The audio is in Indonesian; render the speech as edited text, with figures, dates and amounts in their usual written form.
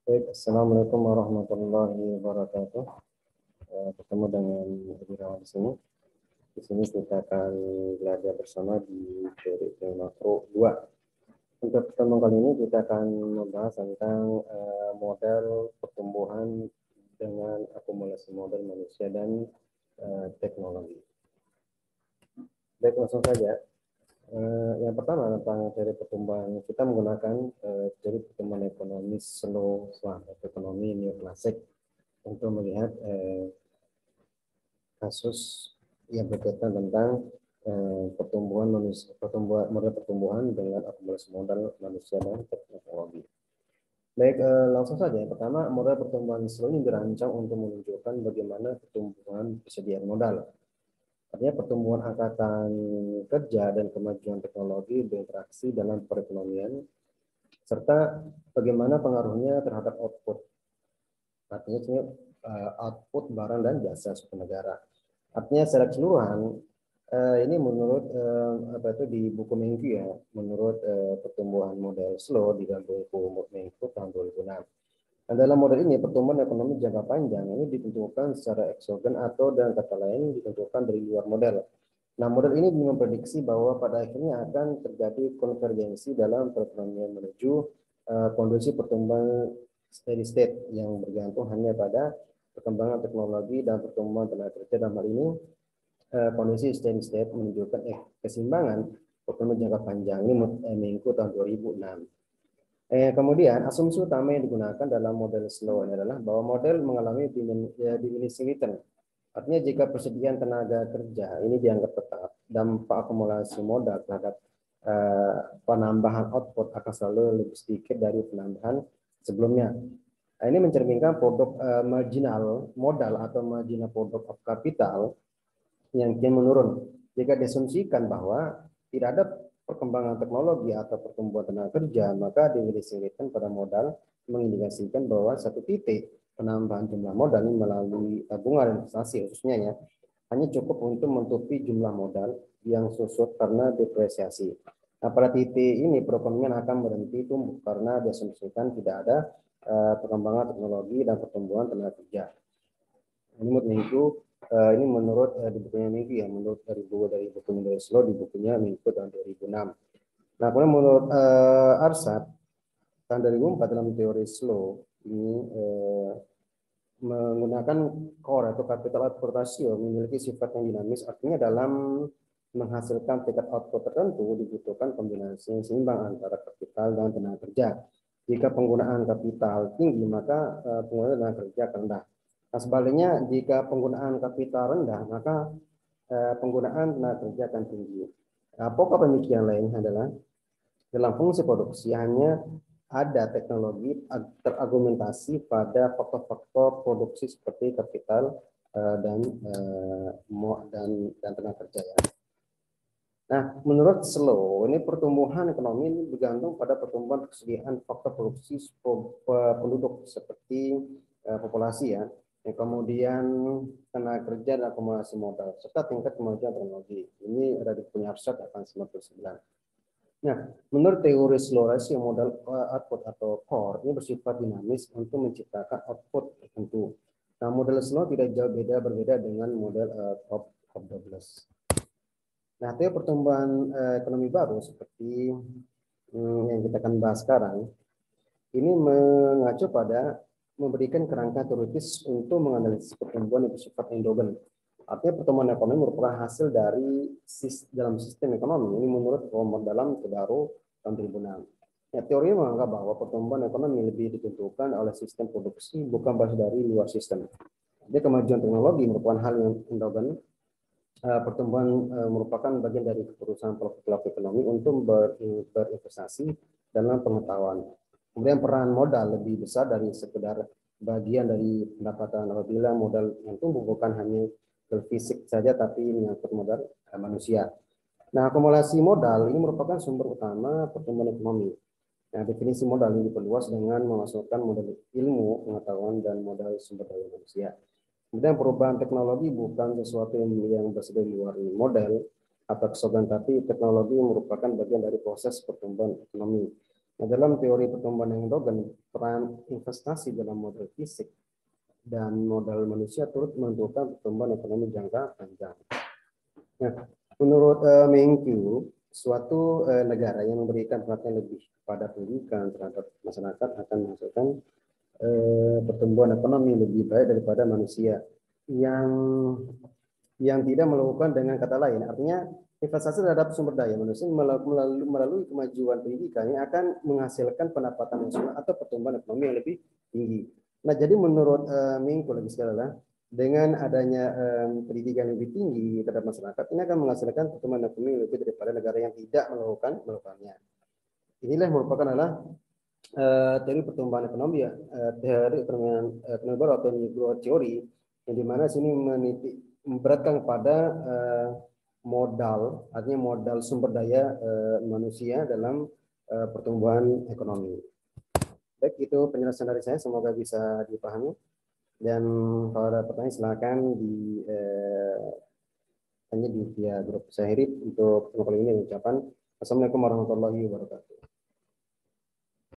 Baik, Assalamualaikum warahmatullahi wabarakatuh. Ketemu dengan Ibu Irawan di sini. Di sini kita akan belajar bersama di teori makro 2. Untuk pertemuan kali ini kita akan membahas tentang model pertumbuhan dengan akumulasi model manusia dan teknologi. Baik, langsung saja. Yang pertama tentang teori pertumbuhan, kita menggunakan teori pertumbuhan ekonomi slow atau ekonomi neoklasik untuk melihat kasus yang berkaitan tentang pertumbuhan manusia, model pertumbuhan dengan akumulasi modal manusia dan teknologi. Baik, langsung saja. Yang pertama, model pertumbuhan slow ini dirancang untuk menunjukkan bagaimana pertumbuhan persediaan modal. Artinya pertumbuhan angkatan kerja dan kemajuan teknologi berinteraksi dalam perekonomian, serta bagaimana pengaruhnya terhadap output. Artinya output barang dan jasa suku negara. Artinya secara keseluruhan ini menurut di buku Menkyu ya, menurut pertumbuhan model slow di dalam buku Menkyu tahun 2006. Nah, dalam model ini pertumbuhan ekonomi jangka panjang ini ditentukan secara eksogen atau dengan kata lain ditentukan dari luar model. Nah, model ini memprediksi bahwa pada akhirnya akan terjadi konvergensi dalam perekonomian menuju kondisi pertumbuhan steady state yang bergantung hanya pada perkembangan teknologi dan pertumbuhan tenaga kerja. Dalam hal ini kondisi steady state menunjukkan keseimbangan pertumbuhan jangka panjang ini Menkyu tahun 2006. Kemudian asumsi utama yang digunakan dalam model slow adalah bahwa model mengalami diminishing return. Artinya jika persediaan tenaga kerja ini dianggap tetap, dampak akumulasi modal terhadap penambahan output akan selalu lebih sedikit dari penambahan sebelumnya. Nah, ini mencerminkan produk marginal modal atau marginal product of capital yang kian menurun. Jika diasumsikan bahwa tidak ada perkembangan teknologi atau pertumbuhan tenaga kerja, maka diminishing return pada modal mengindikasikan bahwa satu titik penambahan jumlah modal melalui tabungan investasi khususnya ya, hanya cukup untuk menutupi jumlah modal yang susut karena depresiasi. Nah, pada titik ini perekonomian akan berhenti tumbuh karena diasumsikan tidak ada perkembangan teknologi dan pertumbuhan tenaga kerja. Ini ini menurut di bukunya Menkyu ya, menurut dari buku model slow di bukunya Menkyu tahun 2006. Nah, kemudian menurut Arsat tahun 2004 dalam teori slow ini menggunakan core atau capital output ratio memiliki sifat yang dinamis, artinya dalam menghasilkan tingkat output tertentu dibutuhkan kombinasi yang seimbang antara kapital dan tenaga kerja. Jika penggunaan kapital tinggi, maka penggunaan tenaga kerja akan rendah. Nah, sebaliknya jika penggunaan kapital rendah, maka penggunaan tenaga kerja akan tinggi. Nah, pokok pemikiran lain adalah dalam fungsi produksi hanya ada teknologi terargumentasi pada faktor-faktor produksi seperti kapital dan tenaga kerja ya. Nah, menurut Slow, ini pertumbuhan ekonomi ini bergantung pada pertumbuhan kesediaan faktor produksi penduduk seperti populasi ya, kemudian tenaga kerja dan akumulasi modal, serta tingkat kemajuan teknologi. Ini ada di punya Arsat akan 99. Nah, menurut teori slow ratio modal output atau core ini bersifat dinamis untuk menciptakan output tertentu. Nah, model slow tidak jauh berbeda dengan model top 12. Nah, teori pertumbuhan ekonomi baru seperti yang kita akan bahas sekarang ini mengacu pada memberikan kerangka teoritis untuk menganalisis pertumbuhan yang bersifat endogen. Artinya pertumbuhan ekonomi merupakan hasil dari dalam sistem ekonomi. Ini menurut kelompok dalam Todaro tahun 2006. Ya, teori menganggap bahwa pertumbuhan ekonomi lebih ditentukan oleh sistem produksi bukan berasal dari luar sistem. Jadi kemajuan teknologi merupakan hal yang endogen. Pertumbuhan merupakan bagian dari keputusan pelaku ekonomi untuk berinvestasi dalam pengetahuan. Kemudian peran modal lebih besar dari sekedar bagian dari pendapatan apabila modal yang tumbuh bukan hanya fisik saja tapi menyangkut modal manusia. Nah, akumulasi modal ini merupakan sumber utama pertumbuhan ekonomi. Nah, definisi modal ini diperluas dengan memasukkan modal ilmu, pengetahuan, dan modal sumber daya manusia. Kemudian perubahan teknologi bukan sesuatu yang berasal dari luar model atau kesogan, tapi teknologi merupakan bagian dari proses pertumbuhan ekonomi. Nah, dalam teori pertumbuhan endogen, peran investasi dalam modal fisik dan modal manusia turut menentukan pertumbuhan ekonomi jangka panjang. Nah, menurut Menkyu, suatu negara yang memberikan perhatian lebih kepada pendidikan terhadap masyarakat akan menghasilkan pertumbuhan ekonomi lebih baik daripada manusia yang tidak melakukan, dengan kata lain. Artinya investasi terhadap sumber daya manusia melalui kemajuan pendidikan yang akan menghasilkan pendapatan nasional atau pertumbuhan ekonomi yang lebih tinggi. Nah, jadi menurut Minggu lagi sekali lah, dengan adanya pendidikan lebih tinggi terhadap masyarakat, ini akan menghasilkan pertumbuhan ekonomi lebih daripada negara yang tidak melakukannya. Inilah merupakan adalah teori pertumbuhan ekonomi, ya, teori ekonomi baru atau new growth theory, yang dimana sini menitik memberatkan pada modal, artinya modal sumber daya manusia dalam pertumbuhan ekonomi. Baik, itu penjelasan dari saya, semoga bisa dipahami. Dan kalau ada pertanyaan silakan tanya di via grup saya. Untuk kali ini ucapan Assalamualaikum warahmatullahi wabarakatuh.